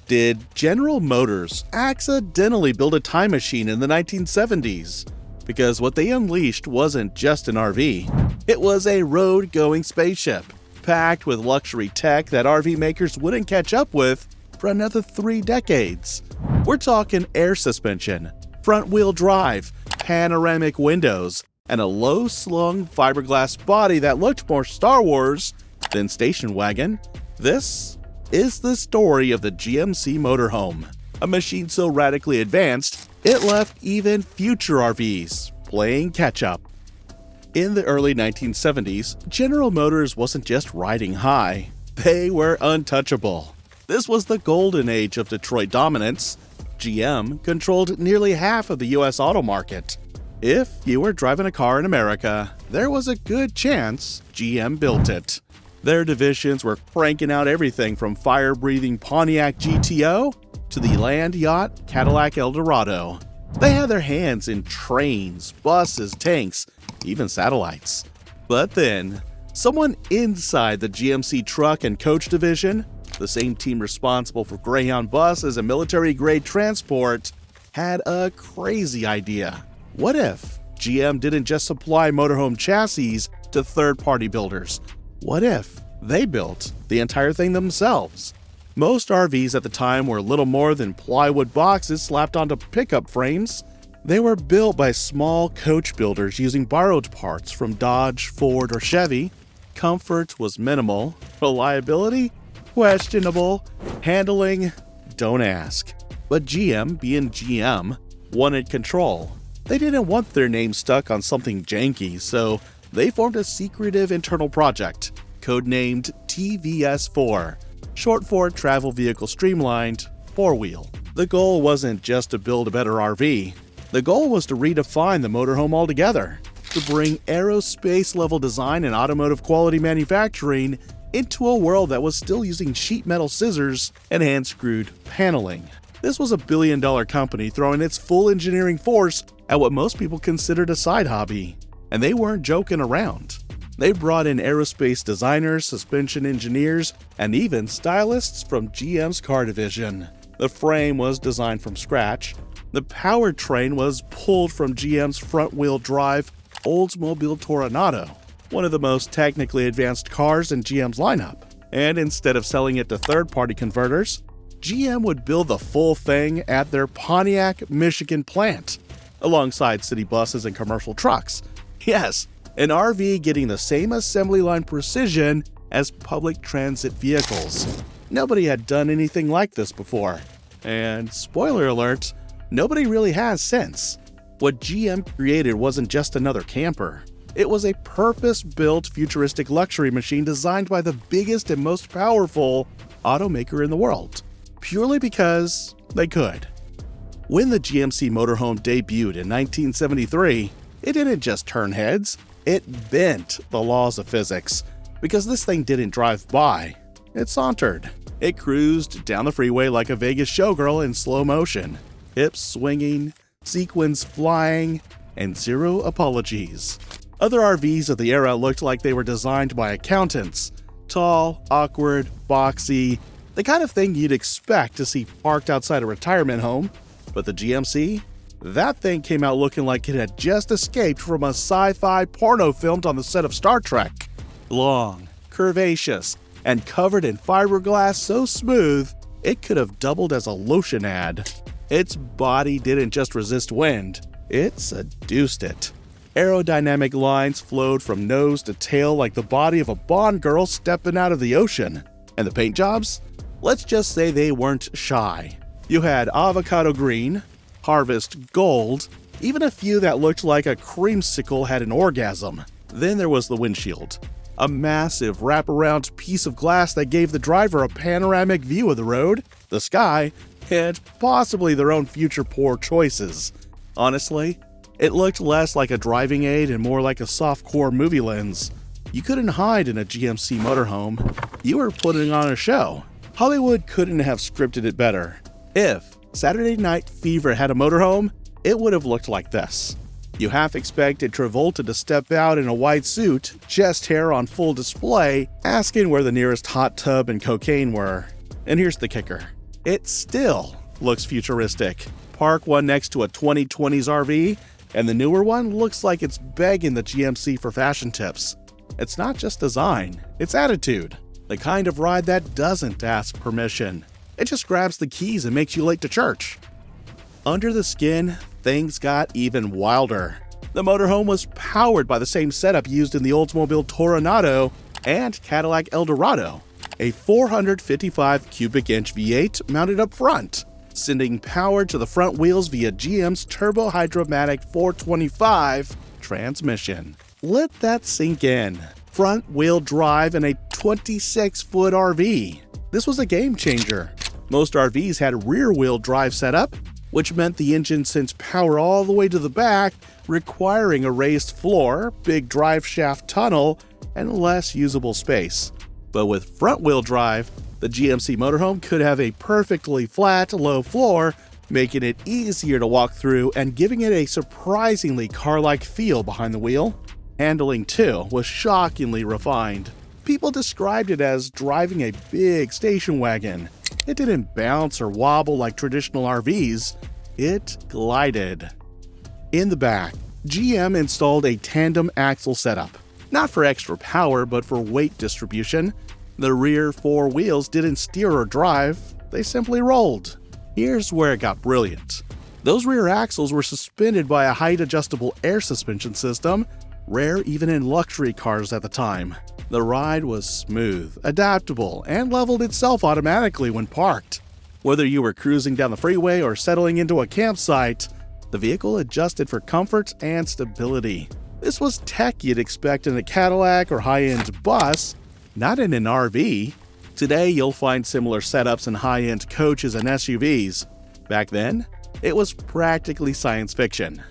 Did General Motors accidentally build a time machine in the 1970s? Because what they unleashed wasn't just an RV, it was a road-going spaceship, packed with luxury tech that RV makers wouldn't catch up with for another 3 decades. We're talking air suspension, front-wheel drive, panoramic windows, and a low-slung fiberglass body that looked more Star Wars than station wagon. This is the story of the GMC Motorhome, a machine so radically advanced, it left even future RVs playing catch-up. In the early 1970s, General Motors wasn't just riding high, they were untouchable. This was the golden age of Detroit dominance. GM controlled nearly half of the US auto market. If you were driving a car in America, there was a good chance GM built it. Their divisions were cranking out everything from fire-breathing Pontiac GTO to the land yacht Cadillac Eldorado. They had their hands in trains, buses, tanks, even satellites. But then, someone inside the GMC truck and coach division, the same team responsible for Greyhound buses and military-grade transport, had a crazy idea. What if GM didn't just supply motorhome chassis to third-party builders? What if they built the entire thing themselves? Most RVs at the time were little more than plywood boxes slapped onto pickup frames. They were built by small coach builders using borrowed parts from Dodge, Ford, or Chevy. Comfort was minimal. Reliability? Questionable. Handling? Don't ask. But GM, being GM, wanted control. They didn't want their name stuck on something janky, so they formed a secretive internal project, codenamed TVS4, short for Travel Vehicle Streamlined 4-Wheel. The goal wasn't just to build a better RV. The goal was to redefine the motorhome altogether, to bring aerospace-level design and automotive-quality manufacturing into a world that was still using sheet metal scissors and hand-screwed paneling. This was a billion-dollar company throwing its full engineering force at what most people considered a side hobby. And they weren't joking around. They brought in aerospace designers, suspension engineers, and even stylists from GM's car division. The frame was designed from scratch. The powertrain was pulled from GM's front-wheel drive Oldsmobile Toronado, one of the most technically advanced cars in GM's lineup. And instead of selling it to third-party converters, GM would build the full thing at their Pontiac, Michigan plant, alongside city buses and commercial trucks. Yes, an RV getting the same assembly line precision as public transit vehicles. Nobody had done anything like this before. And spoiler alert, nobody really has since. What GM created wasn't just another camper. It was a purpose-built futuristic luxury machine designed by the biggest and most powerful automaker in the world, purely because they could. When the GMC Motorhome debuted in 1973, it didn't just turn heads, it bent the laws of physics. Because this thing didn't drive by, it sauntered. It cruised down the freeway like a Vegas showgirl in slow motion, hips swinging, sequins flying, and zero apologies. Other RVs of the era looked like they were designed by accountants. Tall, awkward, boxy, the kind of thing you'd expect to see parked outside a retirement home. But the GMC? That thing came out looking like it had just escaped from a sci-fi porno filmed on the set of Star Trek. Long, curvaceous, and covered in fiberglass so smooth, it could have doubled as a lotion ad. Its body didn't just resist wind, it seduced it. Aerodynamic lines flowed from nose to tail like the body of a Bond girl stepping out of the ocean. And the paint jobs? Let's just say they weren't shy. You had avocado green, harvest gold, even a few that looked like a creamsicle had an orgasm. Then there was the windshield, a massive wraparound piece of glass that gave the driver a panoramic view of the road, the sky, and possibly their own future poor choices. Honestly, it looked less like a driving aid and more like a softcore movie lens. You couldn't hide in a GMC motorhome. You were putting on a show. Hollywood couldn't have scripted it better. If Saturday Night Fever had a motorhome, it would have looked like this. You half expected Travolta to step out in a white suit, chest hair on full display, asking where the nearest hot tub and cocaine were. And here's the kicker. it still looks futuristic. Park one next to a 2020s RV, and the newer one looks like it's begging the GMC for fashion tips. It's not just design, it's attitude. The kind of ride that doesn't ask permission. It just grabs the keys and makes you late to church. Under the skin, things got even wilder. The motorhome was powered by the same setup used in the Oldsmobile Toronado and Cadillac Eldorado, a 455 cubic inch V8 mounted up front, sending power to the front wheels via GM's turbo-hydromatic 425 transmission. Let that sink in. Front-wheel drive in a 26-foot RV. This was a game changer. Most RVs had rear-wheel drive setup, which meant the engine sent power all the way to the back, requiring a raised floor, big drive shaft tunnel, and less usable space. But with front-wheel drive, the GMC motorhome could have a perfectly flat, low floor, making it easier to walk through and giving it a surprisingly car-like feel behind the wheel. Handling, too, was shockingly refined. People described it as driving a big station wagon. It didn't bounce or wobble like traditional RVs. It glided. In the back, GM installed a tandem axle setup. Not for extra power, but for weight distribution. The rear four wheels didn't steer or drive, they simply rolled. Here's where it got brilliant. Those rear axles were suspended by a height-adjustable air suspension system, rare even in luxury cars at the time. The ride was smooth, adaptable, and leveled itself automatically when parked. Whether you were cruising down the freeway or settling into a campsite, the vehicle adjusted for comfort and stability. This was tech you'd expect in a Cadillac or high-end bus, not in an RV. Today, you'll find similar setups in high-end coaches and SUVs. Back then, it was practically science fiction.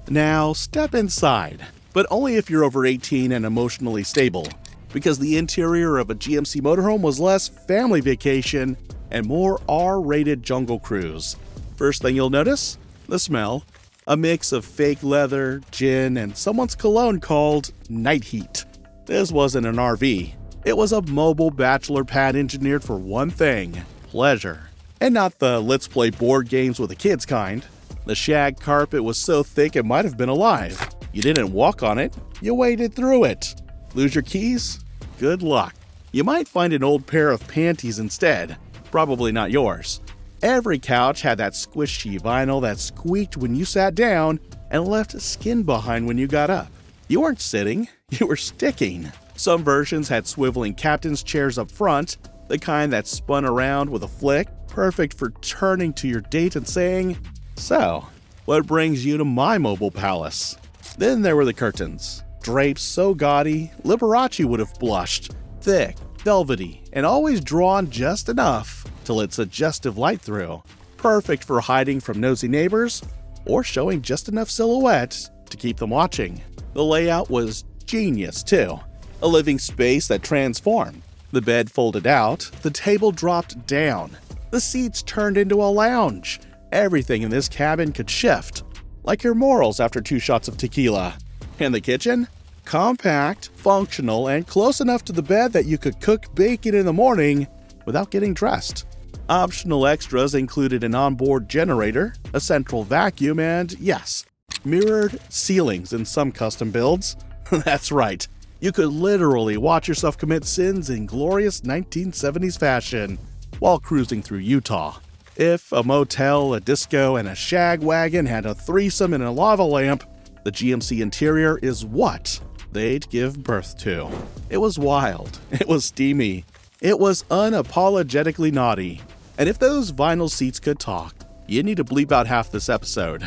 Now, step inside, but only if you're over 18 and emotionally stable, because the interior of a GMC motorhome was less family vacation and more R-rated jungle cruise. First thing you'll notice? The smell. A mix of fake leather, gin, and someone's cologne called Night Heat. This wasn't an RV. It was a mobile bachelor pad engineered for one thing: pleasure. And not the let's play board games with the kids kind. The shag carpet was so thick it might have been alive. You didn't walk on it, you waded through it. Lose your keys? Good luck. You might find an old pair of panties instead. Probably not yours. Every couch had that squishy vinyl that squeaked when you sat down and left skin behind when you got up. You weren't sitting, you were sticking. Some versions had swiveling captain's chairs up front, the kind that spun around with a flick, perfect for turning to your date and saying, "So, what brings you to my mobile palace?" Then there were the curtains. Drapes so gaudy, Liberace would have blushed. Thick, velvety, and always drawn just enough to let suggestive light through. Perfect for hiding from nosy neighbors or showing just enough silhouette to keep them watching. The layout was genius, too. A living space that transformed. The bed folded out, the table dropped down, the seats turned into a lounge. Everything in this cabin could shift, like your morals after 2 shots of tequila. And the kitchen? Compact, functional, and close enough to the bed that you could cook bacon in the morning without getting dressed. Optional extras included an onboard generator, a central vacuum, and yes, mirrored ceilings in some custom builds. That's right, you could literally watch yourself commit sins in glorious 1970s fashion while cruising through Utah. If a motel, a disco, and a shag wagon had a threesome and a lava lamp, the GMC interior is what they'd give birth to. It was wild. It was steamy. It was unapologetically naughty. And if those vinyl seats could talk, you'd need to bleep out half this episode.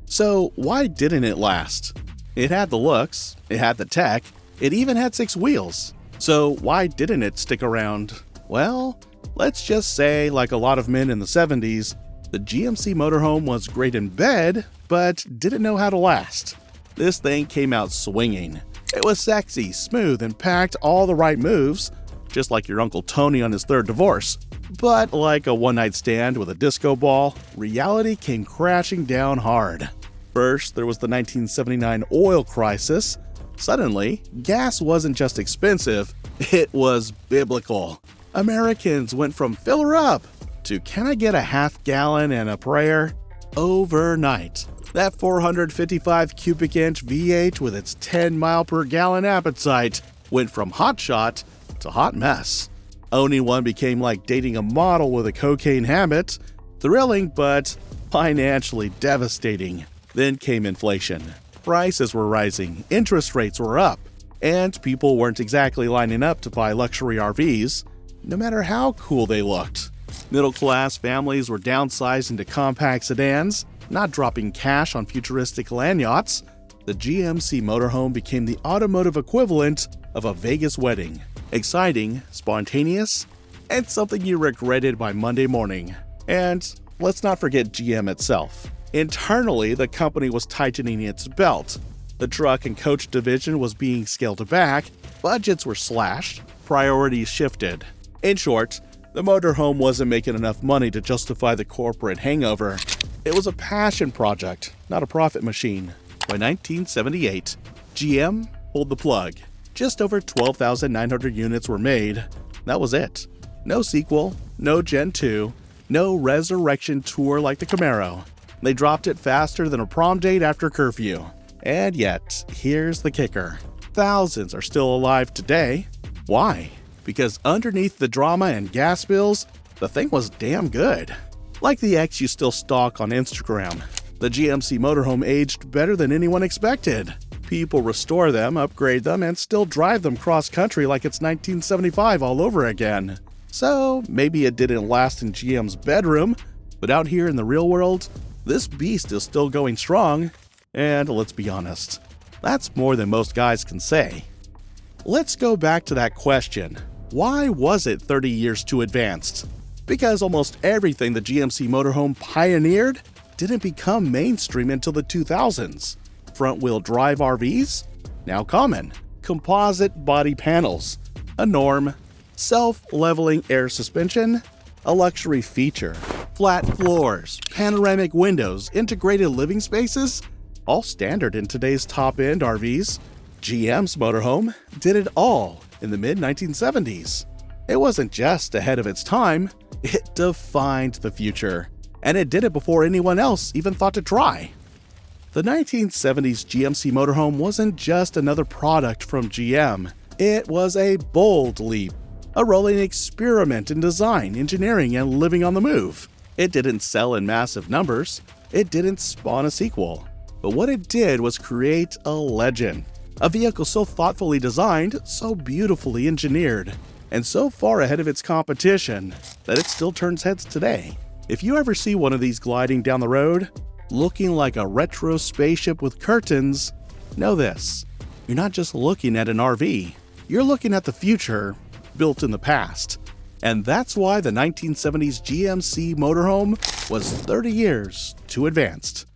So why didn't it last? It had the looks, it had the tech, it even had 6 wheels. So why didn't it stick around? Well, let's just say, like a lot of men in the 70s, the GMC motorhome was great in bed, but didn't know how to last. This thing came out swinging. It was sexy, smooth, and packed all the right moves, just like your Uncle Tony on his 3rd divorce. But like a one-night stand with a disco ball, reality came crashing down hard. First, there was the 1979 oil crisis. Suddenly, gas wasn't just expensive, it was biblical. Americans went from fill her up to "can I get a half gallon and a prayer?" overnight. That 455 cubic inch V8 with its 10 mile per gallon appetite went from hot shot to hot mess. Owning one became like dating a model with a cocaine habit, thrilling but financially devastating. Then came inflation. Prices were rising, interest rates were up, and people weren't exactly lining up to buy luxury RVs, no matter how cool they looked. Middle-class families were downsizing to compact sedans, not dropping cash on futuristic land yachts. The GMC Motorhome became the automotive equivalent of a Vegas wedding. Exciting, spontaneous, and something you regretted by Monday morning. And let's not forget GM itself. Internally, the company was tightening its belt. The truck and coach division was being scaled back, budgets were slashed, priorities shifted. In short, the motorhome wasn't making enough money to justify the corporate hangover. It was a passion project, not a profit machine. By 1978, GM pulled the plug. Just over 12,900 units were made. That was it. No sequel, no Gen 2, no resurrection tour like the Camaro. They dropped it faster than a prom date after curfew. And yet, here's the kicker. Thousands are still alive today. Why? Because underneath the drama and gas bills, the thing was damn good. Like the X you still stalk on Instagram, the GMC Motorhome aged better than anyone expected. People restore them, upgrade them, and still drive them cross-country like it's 1975 all over again. So, maybe it didn't last in GM's bedroom, but out here in the real world, this beast is still going strong, and let's be honest, that's more than most guys can say. Let's go back to that question. Why was it 30 years too advanced? Because almost everything the GMC Motorhome pioneered didn't become mainstream until the 2000s. Front-wheel drive RVs? Now common. Composite body panels? A norm. Self-leveling air suspension? A luxury feature. Flat floors, panoramic windows, integrated living spaces? All standard in today's top-end RVs. GM's Motorhome did it all in the mid-1970s. It wasn't just ahead of its time, it defined the future. And it did it before anyone else even thought to try. The 1970s GMC Motorhome wasn't just another product from GM. It was a bold leap, a rolling experiment in design, engineering, and living on the move. It didn't sell in massive numbers. It didn't spawn a sequel. But what it did was create a legend. A vehicle so thoughtfully designed, so beautifully engineered, and so far ahead of its competition that it still turns heads today. If you ever see one of these gliding down the road, looking like a retro spaceship with curtains, know this: you're not just looking at an RV, you're looking at the future built in the past. And that's why the 1970s GMC Motorhome was 30 years too advanced.